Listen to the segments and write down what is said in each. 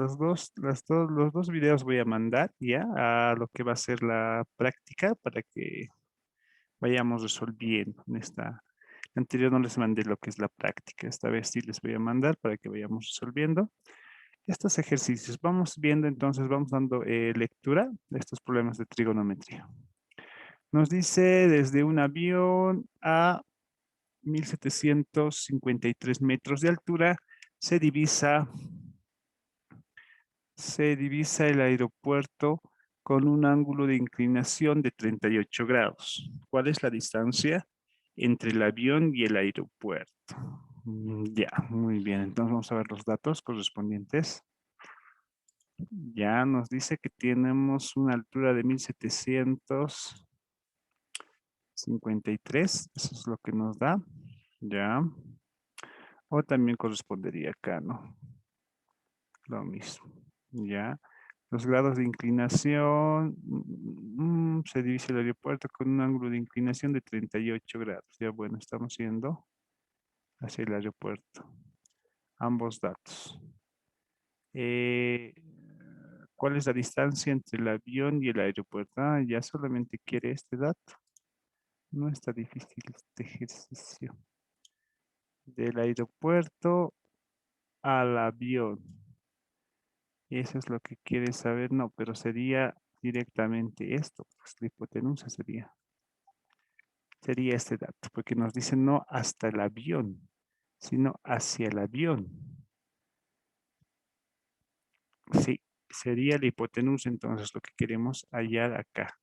los dos videos voy a mandar ya a lo que va a ser la práctica para que vayamos resolviendo en esta. Anterior no les mandé lo que es la práctica. Esta vez sí les voy a mandar para que vayamos resolviendo estos ejercicios. Vamos viendo entonces, vamos dando lectura de estos problemas de trigonometría. Nos dice desde un avión a 1753 metros de altura se divisa el aeropuerto con un ángulo de inclinación de 38 grados. ¿Cuál es la distancia entre el avión y el aeropuerto? Ya, muy bien. Entonces vamos a ver los datos correspondientes. Ya nos dice que tenemos una altura de 1753. Eso es lo que nos da. Ya. O también correspondería acá, ¿no? Lo mismo. Ya. Los grados de inclinación, se divide el aeropuerto con un ángulo de inclinación de 38 grados. Ya bueno, estamos yendo hacia el aeropuerto. Ambos datos. ¿Cuál es la distancia entre el avión y el aeropuerto? Ah, ya solamente quiere este dato. No está difícil este ejercicio. Del aeropuerto al avión. Eso es lo que quiere saber. No, pero sería directamente esto. Pues la hipotenusa sería. Sería este dato, porque nos dice no hasta el avión, sino hacia el avión. Sí, sería la hipotenusa entonces lo que queremos hallar acá.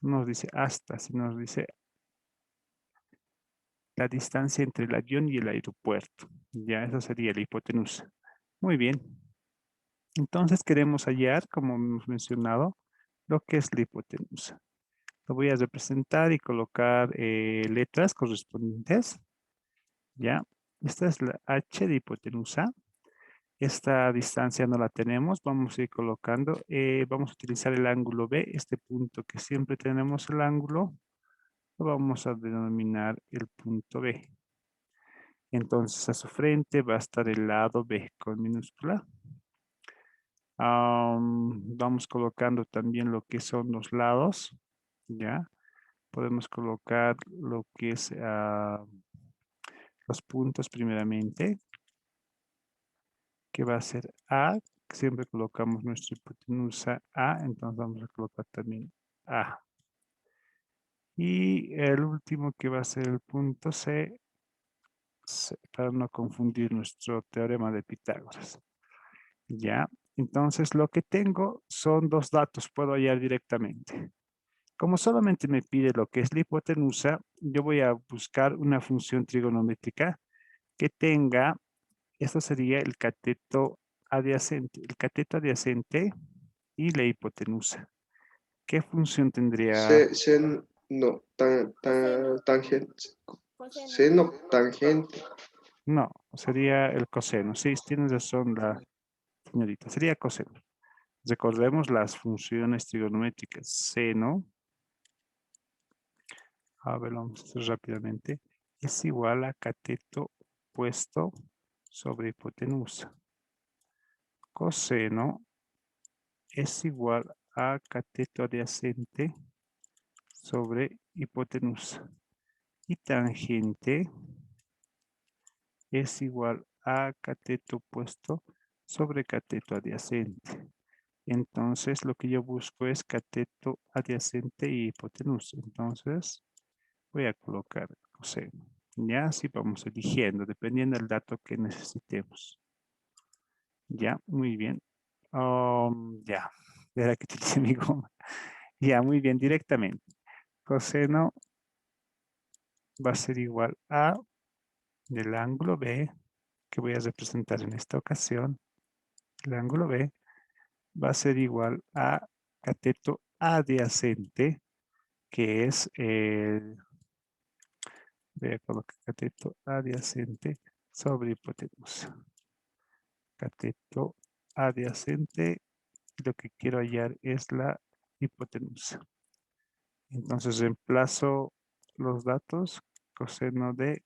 No nos dice hasta, sino nos dice la distancia entre el avión y el aeropuerto. Ya, eso sería la hipotenusa. Muy bien. Entonces queremos hallar, como hemos mencionado, lo que es la hipotenusa. Lo voy a representar y colocar letras correspondientes. Ya, esta es la H de hipotenusa. Esta distancia no la tenemos. Vamos a ir colocando. Vamos a utilizar el ángulo B. Este punto que siempre tenemos el ángulo, lo vamos a denominar el punto B. Entonces a su frente va a estar el lado B con minúscula. Vamos colocando también lo que son los lados. Ya. Podemos colocar lo que es los puntos primeramente, que va a ser A. Siempre colocamos nuestra hipotenusa A, entonces vamos a colocar también A. Y el último que va a ser el punto C, para no confundir nuestro teorema de Pitágoras. Ya, entonces lo que tengo son dos datos, puedo hallar directamente. Como solamente me pide lo que es la hipotenusa, yo voy a buscar una función trigonométrica que tenga, esto sería el cateto adyacente y la hipotenusa. ¿Qué función tendría? No, Coseno. tangente. Coseno. Seno, tangente. No, sería el coseno. Sí, tienes razón la señorita. Sería coseno. Recordemos las funciones trigonométricas. Seno, a ver, vamos a hacer rápidamente, es igual a cateto puesto sobre hipotenusa. Coseno es igual a cateto adyacente sobre hipotenusa. Y tangente es igual a cateto puesto sobre cateto adyacente. Entonces, lo que yo busco es cateto adyacente y hipotenusa. Entonces, voy a colocar coseno. Ya, así vamos eligiendo, dependiendo del dato que necesitemos. Ya, muy bien. Ya, verá que utilicé mi goma. Ya, muy bien, directamente. Coseno va a ser igual a del ángulo B, que voy a representar en esta ocasión. El ángulo B va a ser igual a cateto adyacente, que es voy a colocar cateto adyacente sobre hipotenusa. Cateto adyacente, lo que quiero hallar es la hipotenusa. Entonces reemplazo los datos, coseno de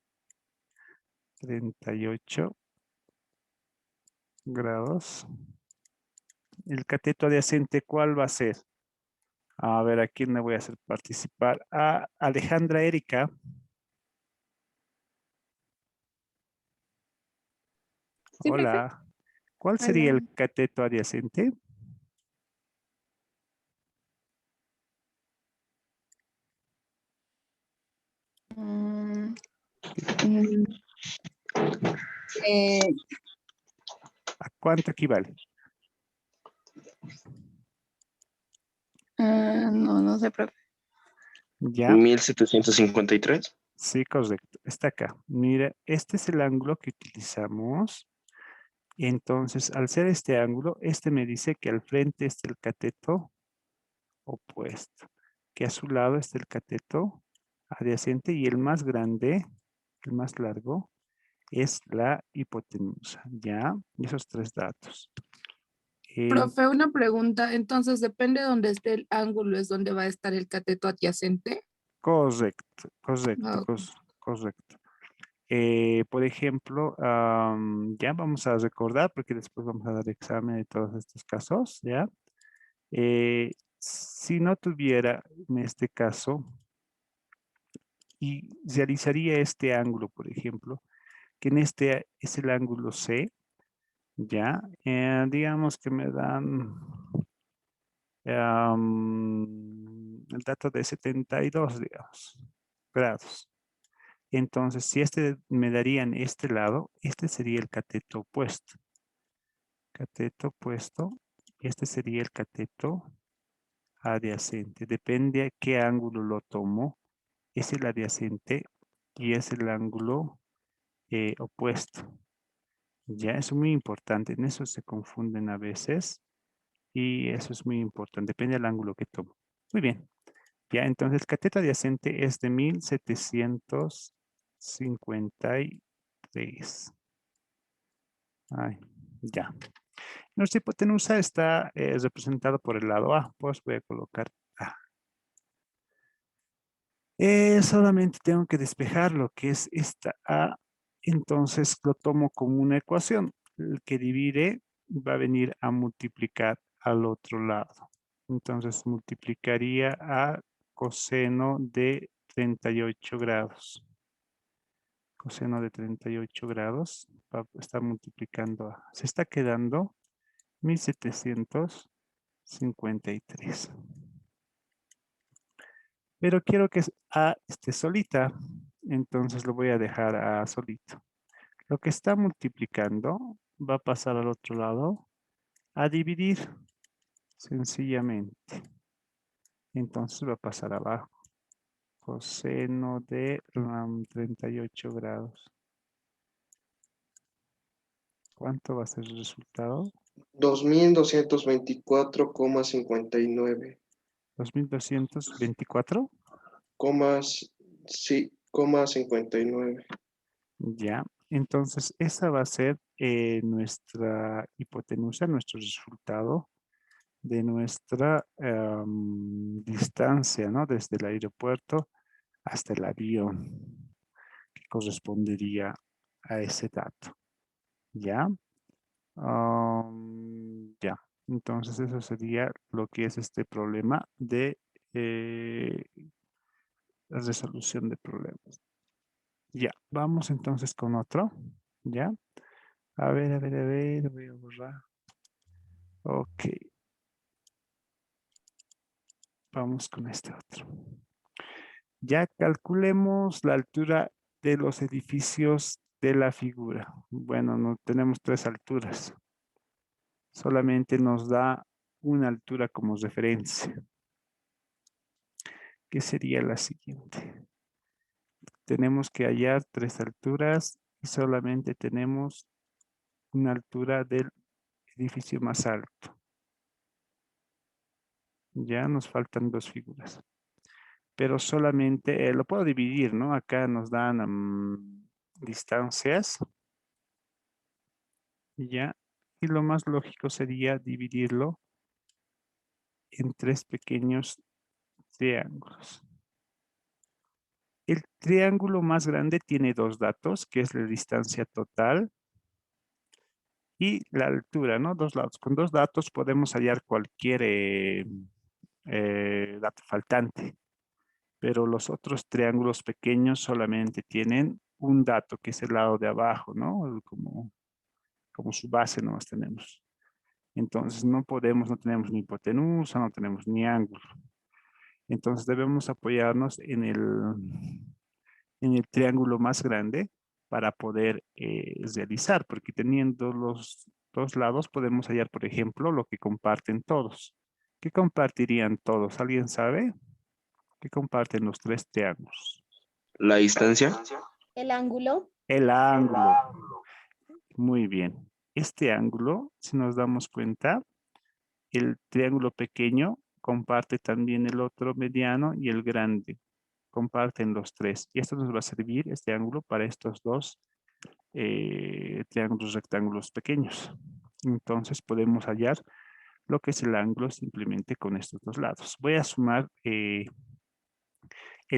38 grados El cateto adyacente, ¿cuál va a ser? A ver, ¿a quién le voy a hacer participar? A Alejandra Erika. Sí, profe. Hola. ¿Cuál sería Hola. el cateto adyacente? Mm, mm, eh, ¿A cuánto equivale? no sé, profe. Ya, 1753. sí, correcto. Está acá. Mira, este es el ángulo que utilizamos. Entonces, al ser este ángulo, este me dice que al frente está el cateto opuesto, que a su lado está el cateto adyacente y el más grande, el más largo, es la hipotenusa. ¿Ya? Esos tres datos. Profe, una pregunta. Entonces, depende de donde esté el ángulo, es donde va a estar el cateto adyacente. Correcto, correcto, Ah, ok. correcto. Por ejemplo, ya vamos a recordar, porque después vamos a dar examen de todos estos casos, ¿ya? Si no tuviera, en este caso, y realizaría este ángulo, por ejemplo, que en este es el ángulo C, ¿ya? Digamos que me dan el dato de 72, digamos, grados. Entonces, si este me daría en este lado, este sería el cateto opuesto. Cateto opuesto, y este sería el cateto adyacente. Depende a qué ángulo lo tomo, es el adyacente y es el ángulo opuesto. Ya, eso es muy importante. En eso se confunden a veces y eso es muy importante. Depende del ángulo que tomo. Muy bien. Ya, entonces el cateto adyacente es de 1753. Ay, ya. Nuestra hipotenusa está representado por el lado A. Pues voy a colocar A. Solamente tengo que despejar lo que es esta A. Entonces lo tomo como una ecuación. El que divide va a venir a multiplicar al otro lado. Entonces multiplicaría a coseno de 38 grados. Coseno de 38 grados va a estar multiplicando a. Se está quedando 1753. Pero quiero que A esté solita, entonces lo voy a dejar a solito. Lo que está multiplicando va a pasar al otro lado a dividir sencillamente. Entonces va a pasar abajo. Coseno de 38 grados. ¿Cuánto va a ser el resultado? 2224,59. 2224. Sí, coma 59. Ya. Entonces esa va a ser nuestra hipotenusa, nuestro resultado de nuestra distancia, ¿no? Desde el aeropuerto hasta el avión, que correspondería a ese dato. ¿Ya? Ya. Entonces eso sería lo que es este problema de la resolución de problemas. Ya. Vamos entonces con otro. ¿Ya? A ver, voy a borrar. Ok. Vamos con este otro. Ya calculemos la altura de los edificios de la figura. Bueno, no tenemos tres alturas. Solamente nos da una altura como referencia, que sería la siguiente. Tenemos que hallar tres alturas y solamente tenemos una altura del edificio más alto. Ya nos faltan dos figuras. Pero solamente lo puedo dividir, ¿no? Acá nos dan distancias. Ya. Y lo más lógico sería dividirlo en tres pequeños triángulos. El triángulo más grande tiene dos datos, que es la distancia total Y la altura, ¿no? Dos lados. Con dos datos podemos hallar cualquier dato faltante. Pero los otros triángulos pequeños solamente tienen un dato, que es el lado de abajo, ¿no? Como su base nomás tenemos. Entonces no tenemos ni hipotenusa, no tenemos ni ángulo. Entonces debemos apoyarnos en el triángulo más grande para poder realizar, porque teniendo los dos lados podemos hallar, por ejemplo, lo que comparten todos. ¿Qué compartirían todos? ¿Alguien sabe? ¿Qué comparten los tres triángulos? La distancia. El ángulo. El ángulo. Muy bien. Este ángulo, si nos damos cuenta, el triángulo pequeño comparte también el otro mediano y el grande. Comparten los tres. Y esto nos va a servir, este ángulo, para estos dos triángulos rectángulos pequeños. Entonces podemos hallar lo que es el ángulo simplemente con estos dos lados. Voy a sumar el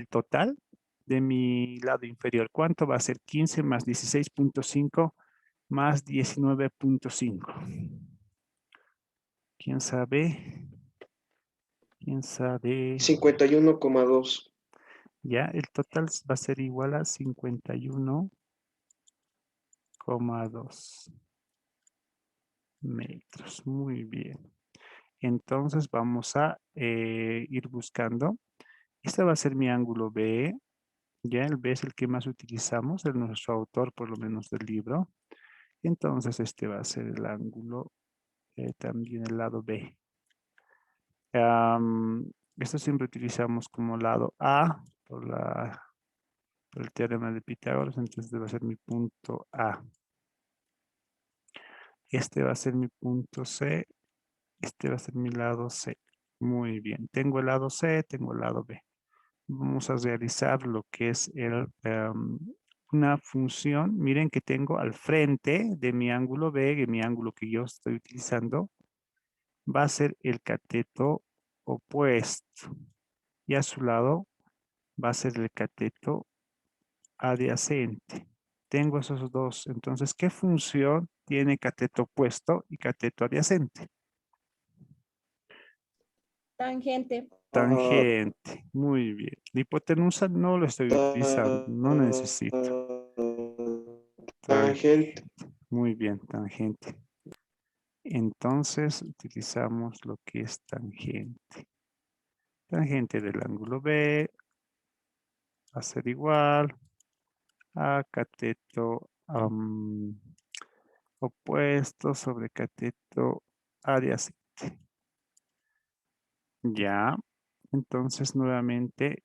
total de mi lado inferior. ¿Cuánto va a ser? 15 más 16.5 más 19.5. ¿Quién sabe? ¿Quién sabe? 51,2. Ya, el total va a ser igual a 51,2 metros. Muy bien. Entonces vamos a ir buscando. Este va a ser mi ángulo B. Ya el B es el que más utilizamos, es nuestro autor, por lo menos del libro. Entonces este va a ser el ángulo, también el lado B. Esto siempre utilizamos como lado A por el teorema de Pitágoras, entonces este va a ser mi punto A. Este va a ser mi punto C, este va a ser mi lado C. Muy bien, tengo el lado C, tengo el lado B. Vamos a realizar lo que es una función. Miren que tengo al frente de mi ángulo B, de mi ángulo que yo estoy utilizando, va a ser el cateto opuesto. Y a su lado va a ser el cateto adyacente. Tengo esos dos. Entonces, ¿qué función tiene cateto opuesto y cateto adyacente? Tangente. Tangente. Muy bien. La hipotenusa no lo estoy utilizando. No necesito. Tangente. Muy bien, tangente. Entonces, utilizamos lo que es tangente. Tangente del ángulo B va a ser igual a cateto opuesto sobre cateto adyacente. Ya, entonces nuevamente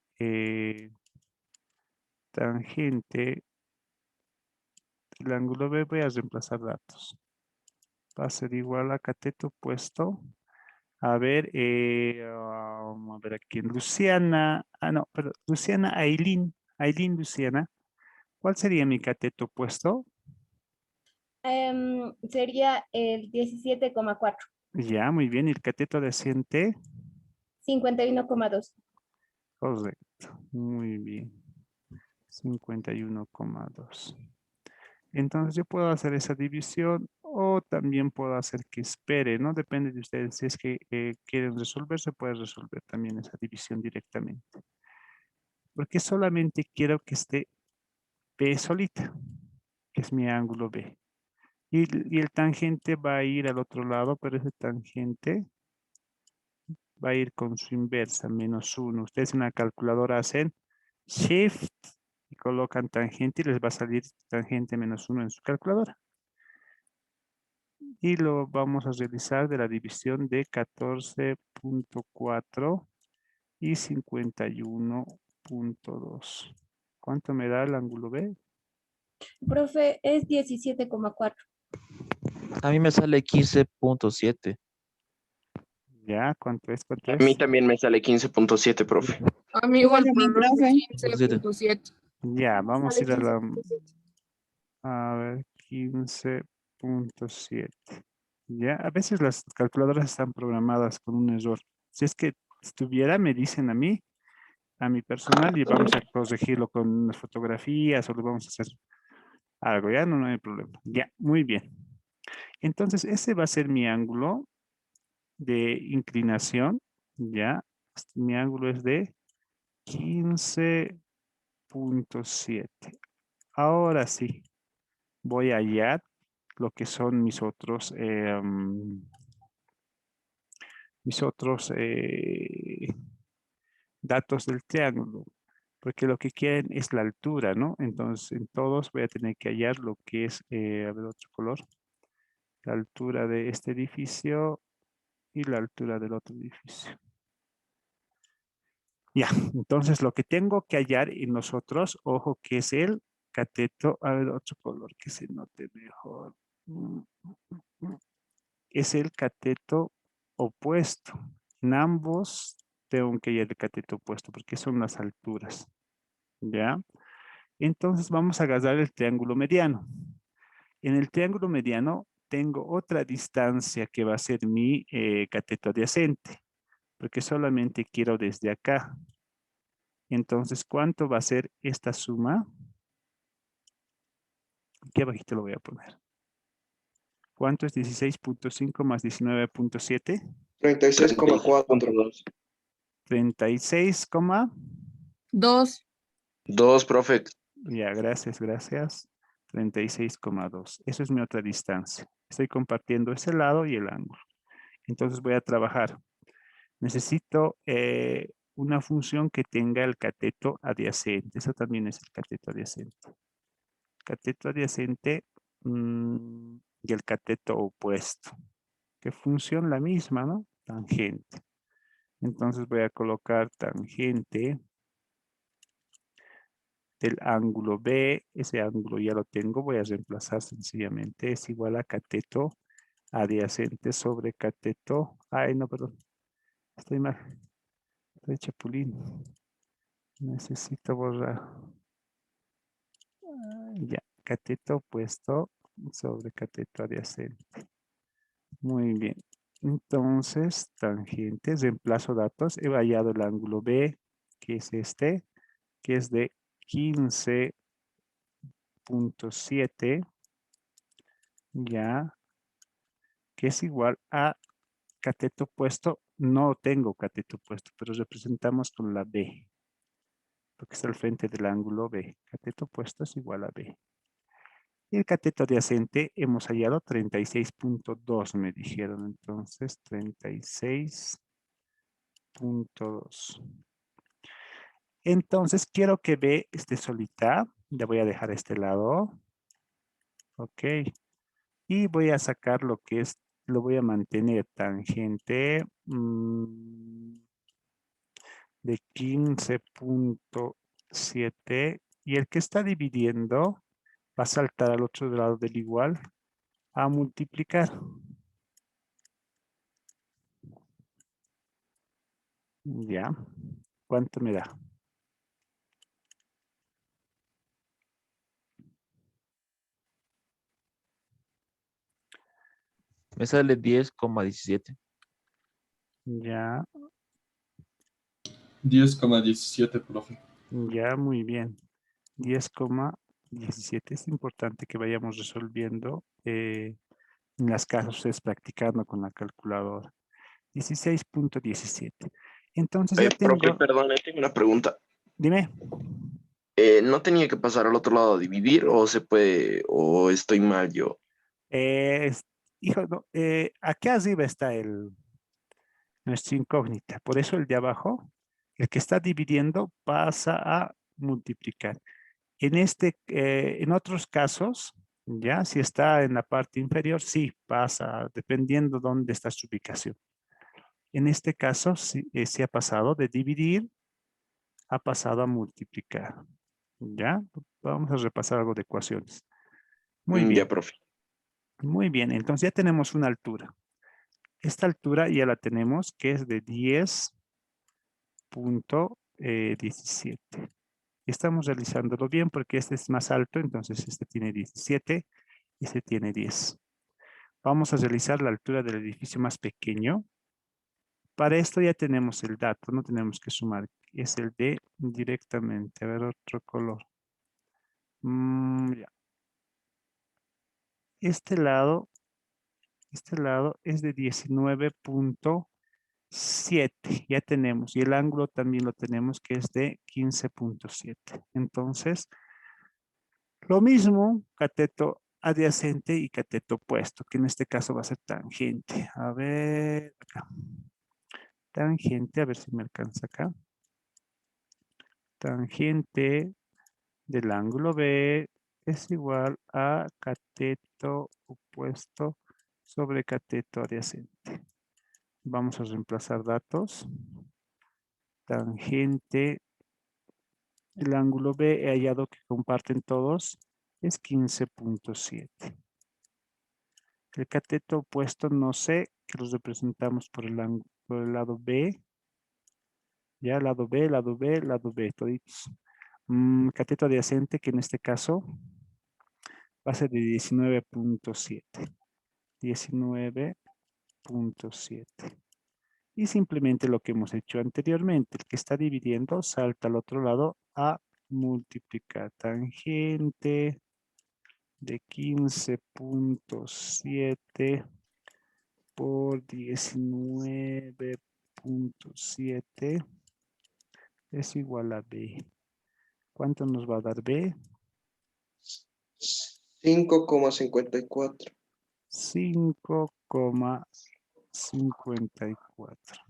tangente del ángulo B, voy a reemplazar datos. Va a ser igual a cateto opuesto. A ver aquí en Luciana. No, pero Luciana, Aileen, Luciana. ¿Cuál sería mi cateto opuesto? Sería el 17,4. Ya, muy bien. ¿Y el cateto adyacente? 51,2. Correcto. Muy bien. 51,2. Entonces yo puedo hacer esa división o también puedo hacer que espere, ¿no? Depende de ustedes. Si es que quieren resolver, se puede resolver también esa división directamente. Porque solamente quiero que esté B solita, que es mi ángulo B. Y el tangente va a ir al otro lado, pero ese tangente va a ir con su inversa, -1. Ustedes en la calculadora hacen Shift y colocan tangente y les va a salir tangente -1 en su calculadora. Y lo vamos a realizar de la división de 14.4 y 51.2. ¿Cuánto me da el ángulo B? Profe, es 17,4. A mí me sale 15.7. ¿Ya? ¿Cuánto es? ¿Cuánto A mí es? también me sale 15,7, profe. A mí igual, profe, 7. 15.7. Ya, vamos a ir a la... 15,7. A ver, 15.7. Ya, a veces las calculadoras están programadas con un error. Si es que estuviera, me dicen a mí, a mi personal, y vamos a corregirlo con unas fotografías o le vamos a hacer algo, ya no hay problema. Ya, muy bien. Entonces, ese va a ser mi ángulo de inclinación, ¿ya? Mi ángulo es de 15.7. Ahora sí, voy a hallar lo que son mis otros datos del triángulo, porque lo que quieren es la altura, ¿no? Entonces, en todos voy a tener que hallar lo que es, a ver, otro color, la altura de este edificio y la altura del otro edificio. Ya, entonces lo que tengo que hallar en nosotros, ojo, que es el cateto, a ver, otro color que se note mejor. Es el cateto opuesto. En ambos tengo que hallar el cateto opuesto porque son las alturas, ¿ya? Entonces vamos a agarrar el triángulo mediano. En el triángulo mediano tengo otra distancia que va a ser mi cateto adyacente, porque solamente quiero desde acá. Entonces, ¿cuánto va a ser esta suma? Aquí abajito lo voy a poner. ¿Cuánto es 16.5 más 19.7? 36,4. 36, 2. 2, profe. ya, gracias, gracias. 36,2. Eso es mi otra distancia. Estoy compartiendo ese lado y el ángulo. Entonces voy a trabajar. Necesito una función que tenga el cateto adyacente. Eso también es el cateto adyacente. Cateto adyacente y el cateto opuesto. ¿Qué función? La misma, ¿no? Tangente. Entonces voy a colocar tangente del ángulo B. Ese ángulo ya lo tengo. Voy a reemplazar sencillamente. Es igual a cateto adyacente sobre cateto. Ay, no, perdón. Estoy mal. Estoy chapulín. Necesito borrar. Ya. Cateto opuesto sobre cateto adyacente. Muy bien. Entonces, tangente, reemplazo datos. He hallado el ángulo B, que es este, que es de 15.7, ya, que es igual a cateto opuesto. No tengo cateto opuesto, pero representamos con la B, porque está al frente del ángulo B. Cateto opuesto es igual a B. Y el cateto adyacente hemos hallado 36.2, me dijeron. Entonces, 36.2. Entonces, quiero que B esté solita. Le voy a dejar a este lado. Ok. Y voy a sacar lo que es, lo voy a mantener tangente de 15.7. Y el que está dividiendo va a saltar al otro lado del igual a multiplicar. Ya. ¿Cuánto me da? Me sale 10,17. Ya, 10,17, profe. ya, muy bien. 10,17. Es importante que vayamos resolviendo en las casas, ustedes practicando con la calculadora. 16.17. Entonces ya Profe, tengo, perdón, tengo una pregunta. dime, ¿No tenía que pasar al otro lado a dividir o se puede, o estoy mal yo? eh, es- hijo, no, aquí arriba está nuestra incógnita. Por eso el de abajo, el que está dividiendo pasa a multiplicar. En otros casos, ya, si está en la parte inferior, sí pasa, dependiendo dónde está su ubicación. En este caso, sí, se ha pasado de dividir, ha pasado a multiplicar. ¿Ya? Vamos a repasar algo de ecuaciones. Muy Ya, bien, profe. muy bien. Entonces ya tenemos una altura. Esta altura ya la tenemos, que es de 10.17. Estamos realizándolo bien porque este es más alto, entonces este tiene 17 y este tiene 10. Vamos a realizar la altura del edificio más pequeño. Para esto ya tenemos el dato, no tenemos que sumar. Es el de directamente. A ver, otro color. Ya. Este lado Este lado es de 19.7. Ya tenemos. Y el ángulo también lo tenemos que es de 15.7. Entonces, lo mismo, cateto adyacente y cateto opuesto, que en este caso va a ser tangente. A ver, acá. Tangente, a ver si me alcanza acá. Tangente del ángulo B es igual a cateto opuesto sobre cateto adyacente. Vamos a reemplazar datos. Tangente del ángulo B, he hallado que comparten todos, es 15.7. El cateto opuesto no sé, que los representamos por el lado B. Ya, lado B, lado B, lado B, toditos. Cateto adyacente, que en este caso va a ser de 19.7. 19.7. Y simplemente lo que hemos hecho anteriormente, el que está dividiendo salta al otro lado a multiplicar. Tangente de 15.7 por 19.7 es igual a B. ¿Cuánto nos va a dar B? 5,54. 5,54.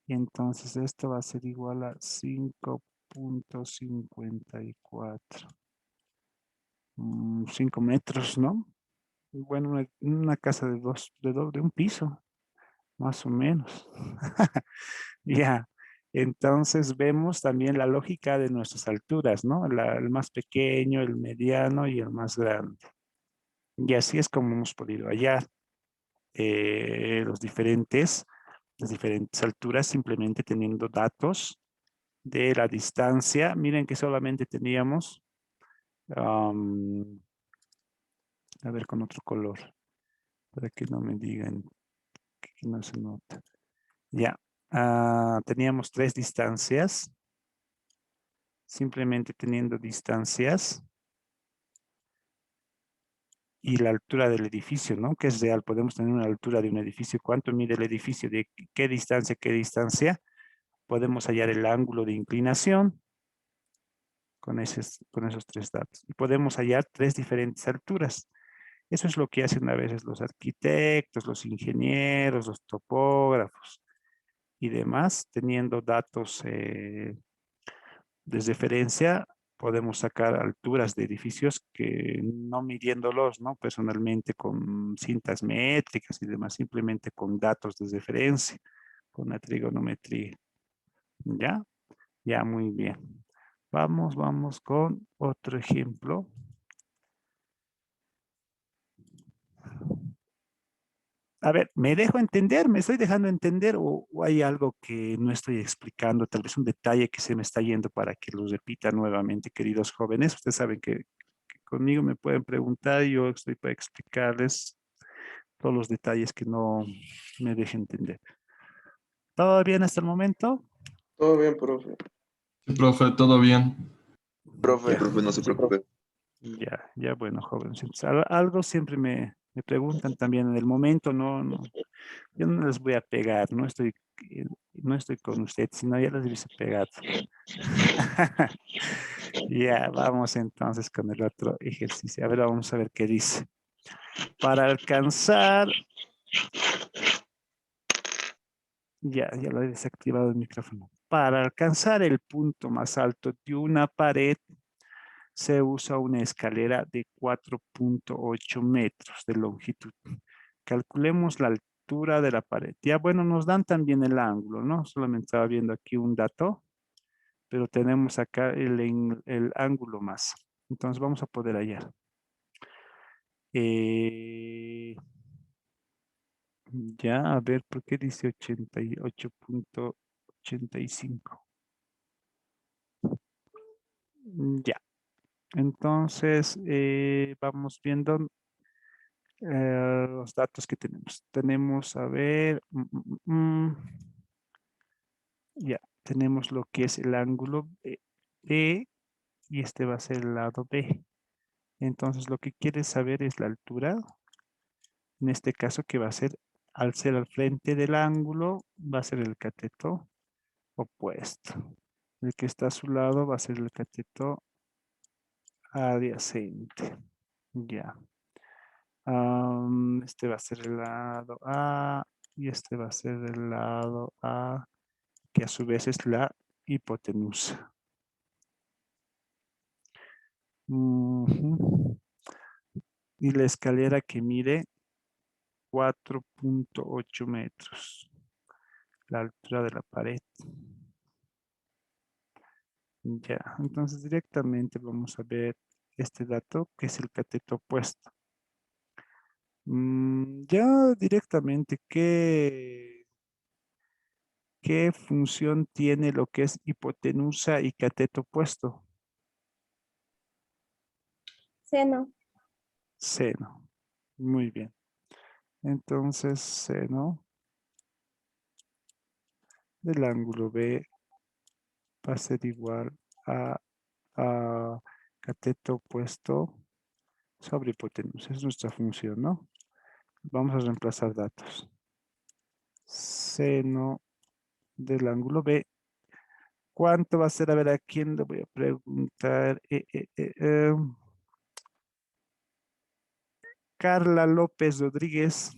Y entonces esto va a ser igual a 5.54. 5 metros, ¿no? Bueno, una casa de un piso, más o menos. Ya. Entonces vemos también la lógica de nuestras alturas, ¿no? El más pequeño, el mediano y el más grande. Y así es como hemos podido hallar las diferentes alturas simplemente teniendo datos de la distancia. Miren que solamente teníamos, a ver con otro color, para que no me digan que no se nota. Ya, teníamos 3 distancias. Simplemente teniendo distancias y la altura del edificio, ¿no? Que es real. Podemos tener una altura de un edificio. ¿Cuánto mide el edificio? ¿De qué distancia, qué distancia? Podemos hallar el ángulo de inclinación con esos 3 datos. Y podemos hallar 3 diferentes alturas. Eso es lo que hacen a veces los arquitectos, los ingenieros, los topógrafos y demás, teniendo datos de referencia, podemos sacar alturas de edificios que no midiéndolos, ¿no? Personalmente con cintas métricas y demás, simplemente con datos de referencia, con la trigonometría. ¿Ya? Ya, muy bien. Vamos con otro ejemplo. A ver, ¿me dejo entender? ¿Me estoy dejando entender o hay algo que no estoy explicando? Tal vez un detalle que se me está yendo para que lo repita nuevamente, queridos jóvenes. Ustedes saben que conmigo me pueden preguntar y yo estoy para explicarles todos los detalles que no me dejen entender. ¿Todo bien hasta el momento? Todo bien, profe. Sí, profe, todo bien. Profe. Ya, Profe, no se preocupe. ya, bueno, jóvenes. Algo siempre me preguntan también en el momento, no, yo no les voy a pegar, no estoy con usted, sino ya les hubiese pegado. Ya, vamos entonces con el otro ejercicio. A ver, vamos a ver qué dice. Para alcanzar... Ya lo he desactivado el micrófono. Para alcanzar el punto más alto de una pared, se usa una escalera de 4.8 metros de longitud. Calculemos la altura de la pared. Ya, bueno, nos dan también el ángulo, ¿no? Solamente estaba viendo aquí un dato, pero tenemos acá el ángulo más. Entonces vamos a poder hallar. Ya, a ver, ¿por qué dice 88.85? Ya. Entonces, vamos viendo los datos que tenemos. Tenemos, a ver, ya, tenemos lo que es el ángulo B y este va a ser el lado B. Entonces, lo que quieres saber es la altura En este caso, que va a ser, al ser al frente del ángulo, va a ser el cateto opuesto. El que está a su lado va a ser el cateto adyacente. Ya. Este va a ser el lado A y este va a ser el lado A, que a su vez es la hipotenusa. Ujú. Y la escalera que mide 4.8 metros, la altura de la pared. Ya, entonces directamente vamos a ver este dato, que es el cateto opuesto. Ya directamente, ¿qué función tiene lo que es hipotenusa y cateto opuesto? Seno. Seno. Muy bien. Entonces, seno del ángulo B va a ser igual a cateto opuesto sobre hipotenusa. Es nuestra función, ¿no? Vamos a reemplazar datos. Seno del ángulo B. ¿Cuánto va a ser? A ver, ¿a quién le voy a preguntar? Carla López Rodríguez.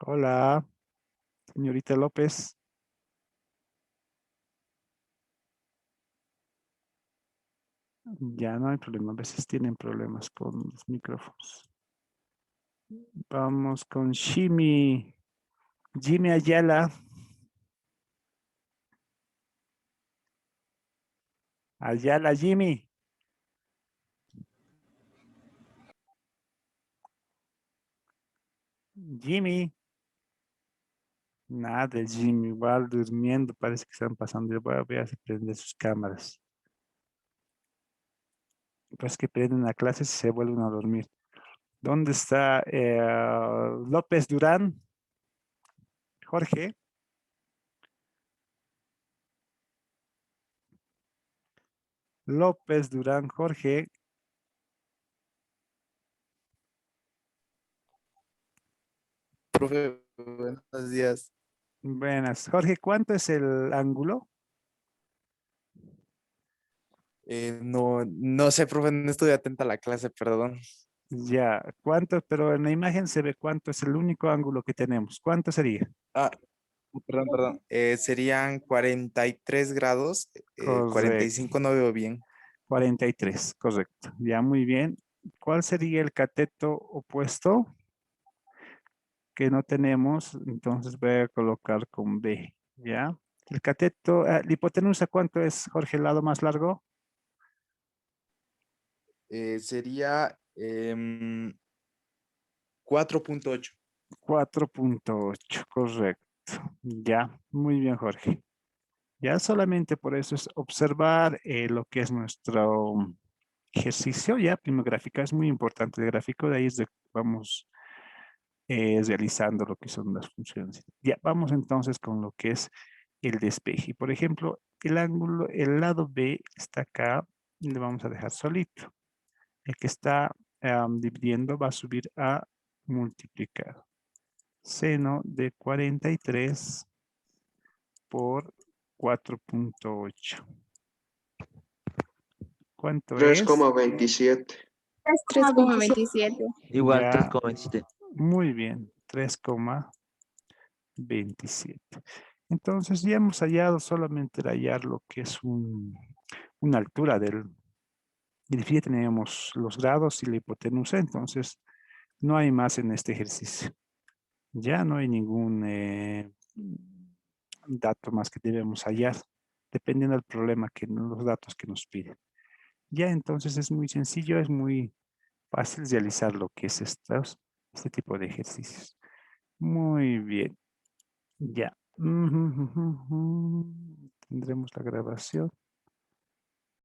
Hola, señorita López. Ya no hay problema, a veces tienen problemas con los micrófonos. Vamos con Jimmy Ayala. Ayala, Jimmy. Jimmy. Nada, Jimmy, igual durmiendo, parece que están pasando. Yo voy a ver si prende sus cámaras. Pues que prenden la clase si se vuelven a dormir. ¿Dónde está López Durán? Jorge. López Durán, Jorge. Profe, buenos días. Buenas. Jorge, ¿cuánto es el ángulo? No sé, profe, no estuve atenta a la clase, perdón. Ya, ¿cuánto? Pero en la imagen se ve cuánto es el único ángulo que tenemos. ¿Cuánto sería? Ah, perdón. Serían 43 grados, Correcto. 45 no veo bien. 43, correcto. Ya, muy bien. ¿Cuál sería el cateto opuesto? Que no tenemos, entonces voy a colocar con B, ¿ya? El cateto, la hipotenusa, ¿cuánto es, Jorge, el lado más largo? Sería 4.8. 4.8, correcto. Ya, muy bien, Jorge. Ya solamente por eso es observar lo que es nuestro ejercicio, ya, primo gráfica, es muy importante el gráfico, de ahí es de vamos realizando lo que son las funciones. Ya, vamos entonces con lo que es el despeje. Por ejemplo, el ángulo, el lado B está acá y le vamos a dejar solito. El que está dividiendo va a subir a multiplicar. Seno de 43 por 4.8. ¿Cuánto es? 3,27. 3,27. Igual Ya, 3,27. muy bien, 3,27. Entonces ya hemos hallado solamente hallar lo que es una altura del edificio. Tenemos los grados y la hipotenusa, entonces no hay más en este ejercicio. Ya no hay ningún dato más que debemos hallar, dependiendo del problema, los datos que nos piden. Ya entonces es muy sencillo, es muy fácil realizar lo que es este tipo de ejercicios. Muy bien. Ya. Tendremos la grabación.